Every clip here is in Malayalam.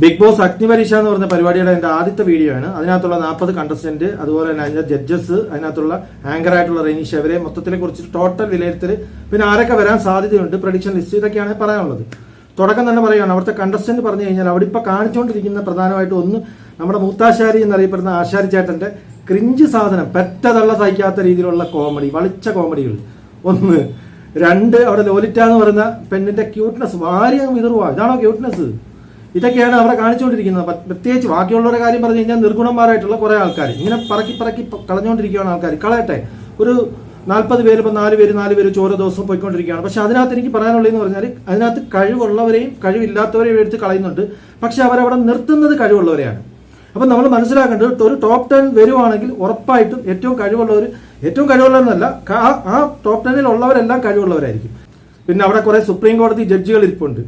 ബിഗ് ബോസ് അഗ്നിപരീക്ഷ എന്ന് പറഞ്ഞ പരിപാടിയുടെ എന്റെ ആദ്യത്തെ വീഡിയോ ആണ്. അതിനകത്തുള്ള 40 കണ്ടസ്റ്റന്റ്, അതുപോലെ തന്നെ അതിന്റെ ജഡ്ജസ്, അതിനകത്തുള്ള ആങ്കർ ആയിട്ടുള്ള റെനീഷ്, അവരെ മൊത്തത്തിലെ കുറിച്ച് ടോട്ടൽ വിലയിരുത്തൽ, പിന്നെ ആരൊക്കെ വരാൻ സാധ്യതയുണ്ട്, പ്രഡിക്ഷൻ ലിസ്റ്റ്, ഇതൊക്കെയാണ് പറയാനുള്ളത്. തുടക്കം തന്നെ പറയുകയാണ്, അവിടുത്തെ കണ്ടസ്റ്റന്റ് പറഞ്ഞു കഴിഞ്ഞാൽ അവിടെ ഇപ്പൊ കാണിച്ചുകൊണ്ടിരിക്കുന്ന പ്രധാനമായിട്ട് ഒന്ന് നമ്മുടെ മൂത്താശാരി എന്നറിയപ്പെടുന്ന ആശാരി ചേട്ടന്റെ ക്രിഞ്ച് സാധനം, പെറ്റതള്ള സഹിക്കാത്ത രീതിയിലുള്ള കോമഡി, വളിച്ച കോമഡികൾ ഒന്ന്. 2, അവിടെ ലോലിറ്റ എന്ന് പറയുന്ന പെണ്ണിന്റെ ക്യൂട്ട്നെസ് വാരി അങ്ങ് വിതറുക. ഇതാണോ ക്യൂട്ട്നെസ്? ഇതൊക്കെയാണ് അവിടെ കാണിച്ചുകൊണ്ടിരിക്കുന്നത്. പ്രത്യേകിച്ച് ബാക്കിയുള്ളവരുടെ കാര്യം പറഞ്ഞു കഴിഞ്ഞാൽ നിർഗുണന്മാരായിട്ടുള്ള കുറെ ആൾക്കാർ ഇങ്ങനെ പറക്കി കളഞ്ഞുകൊണ്ടിരിക്കുകയാണ്. ആൾക്കാർ കളയട്ടെ. ഒരു 40 പേര്, ഇപ്പം 4 പേര് ചോര ദിവസം പോയിക്കൊണ്ടിരിക്കുകയാണ്. പക്ഷെ അതിനകത്ത് എനിക്ക് പറയാനുള്ളതെന്ന് പറഞ്ഞാൽ, അതിനകത്ത് കഴിവുള്ളവരെയും കഴിവില്ലാത്തവരെയും എടുത്ത് കളയുന്നുണ്ട്. പക്ഷെ അവരവിടെ നിർത്തുന്നത് കഴിവുള്ളവരെയാണ്. അപ്പം നമ്മൾ മനസ്സിലാക്കേണ്ടത്, ഒരു ടോപ്പ് 10 വരുവാണെങ്കിൽ ഉറപ്പായിട്ടും ഏറ്റവും കഴിവുള്ളവരെന്നല്ല, ആ ടോപ്പ് 10 ഉള്ളവരെല്ലാം കഴിവുള്ളവരായിരിക്കും. പിന്നെ അവിടെ കുറെ സുപ്രീം കോടതി ജഡ്ജികൾ ഇരിപ്പുണ്ട്.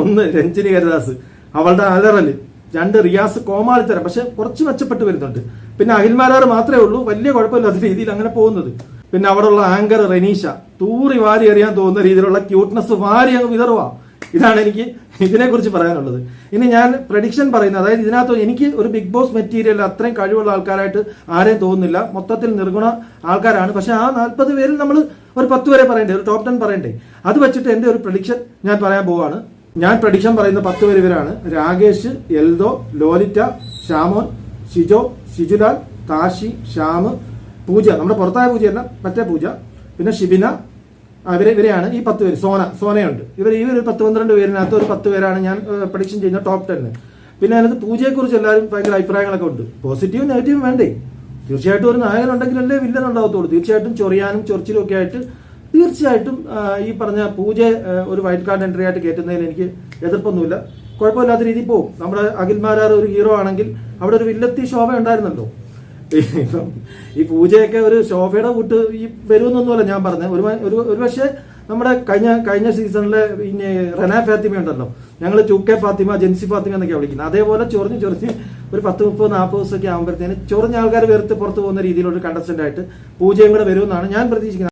1 രഞ്ജിനി ഹരിദാസ്, അവളുടെ അലറല്. 2 റിയാസ് കോമാളിത്തരം, പക്ഷെ കുറച്ച് മെച്ചപ്പെട്ട് വരുന്നുണ്ട്. പിന്നെ അഖിൽമാരാർ മാത്രമേ ഉള്ളൂ വലിയ കുഴപ്പമില്ലാത്ത രീതിയിൽ അങ്ങനെ പോകുന്നത്. പിന്നെ അവിടെ ഉള്ള ആങ്കർ റെനീഷ, തൂറി വാരി അറിയാൻ തോന്നുന്ന രീതിയിലുള്ള ക്യൂട്ട്നെസ് വാരി അങ്ങ് വിതറുക. ഇതാണ് എനിക്ക് ഇതിനെക്കുറിച്ച് പറയാനുള്ളത്. ഇനി ഞാൻ പ്രഡിക്ഷൻ പറയുന്നത്, അതായത് ഇതിനകത്ത് എനിക്ക് ഒരു ബിഗ് ബോസ് മെറ്റീരിയൽ അത്രയും കഴിവുള്ള ആൾക്കാരായിട്ട് ആരെയും തോന്നുന്നില്ല. മൊത്തത്തിൽ നിർഗുണ ആൾക്കാരാണ്. പക്ഷെ ആ 40 പേരിൽ നമ്മൾ ഒരു 10 വരെ പറയണ്ടേ, ഒരു ടോപ്പ് 10 പറയണ്ടേ. അത് വെച്ചിട്ട് എന്റെ ഒരു പ്രഡിക്ഷൻ ഞാൻ പറയാൻ പോവാണ്. ഞാൻ പ്രഡിക്ഷൻ പറയുന്ന 10 പേര് ഇവരാണ്: രാകേഷ്, എൽദോ, ലോലിറ്റ, ഷാമോൻ, ഷിജോ, ഷിജുലാൽ, താഷി, ശ്യാം, പൂജ, നമ്മുടെ പുറത്തായ പൂജയല്ല, മറ്റേ പൂജ, പിന്നെ ഷിബിന, ഇവരെയാണ് ഈ 10 പേര്. സോനയുണ്ട്. ഈ ഒരു 10-12 പേരിനകത്ത് ഒരു 10 പേരാണ് ഞാൻ പ്രഡിക്ഷൻ ചെയ്യുന്ന ടോപ്പ് 10. പിന്നെ അതിനകത്ത് പൂജയെക്കുറിച്ച് എല്ലാവരും ഭയങ്കര അഭിപ്രായങ്ങളൊക്കെ ഉണ്ട്. പോസിറ്റീവും നെഗറ്റീവും വേണ്ടേ? തീർച്ചയായിട്ടും ഒരു നായകൻ ഉണ്ടെങ്കിലല്ലേ വില്ലൻ ഉണ്ടാവത്തുള്ളൂ. തീർച്ചയായിട്ടും ചൊറിയാനും ചൊറിച്ചിലും ഒക്കെ ആയിട്ട് തീർച്ചയായിട്ടും ഈ പറഞ്ഞ പൂജ ഒരു വൈൽഡ് കാർഡ് എൻട്രി ആയിട്ട് കയറ്റുന്നതിൽ എനിക്ക് എതിർപ്പൊന്നുമില്ല. കുഴപ്പമില്ലാത്ത രീതിയിൽ പോകും. നമ്മുടെ അഖിൽമാരാർ ഒരു ഹീറോ ആണെങ്കിൽ അവിടെ ഒരു വില്ലത്തി ശോഭ ഉണ്ടായിരുന്നല്ലോ. ഈ പൂജയൊക്കെ ഒരു ശോഭയുടെ കൂട്ട് ഈ വരുമെന്നൊന്നുമല്ല ഞാൻ പറഞ്ഞത്. ഒരു പക്ഷേ നമ്മുടെ കഴിഞ്ഞ സീസണിലെ പിന്നെ റെന ഫാത്തിമ ഉണ്ടല്ലോ, ഞങ്ങൾ 2K ഫാത്തിമ, ജെൻസി ഫാത്തിമ എന്നൊക്കെ വിളിക്കുന്നത്. അതേപോലെ ചൊറിഞ്ഞ് ഒരു 10-30-40 ദിവസമൊക്കെ ആകുമ്പോഴത്തേന് ചൊറിഞ്ഞ ആൾക്കാർ വെറുത്ത് പുറത്തു പോകുന്ന രീതിയിലുള്ള കണ്ടസ്റ്റന്റ് ആയിട്ട് പൂജയും കൂടെ വരുമെന്നാണ് ഞാൻ പ്രതീക്ഷിക്കുന്നത്.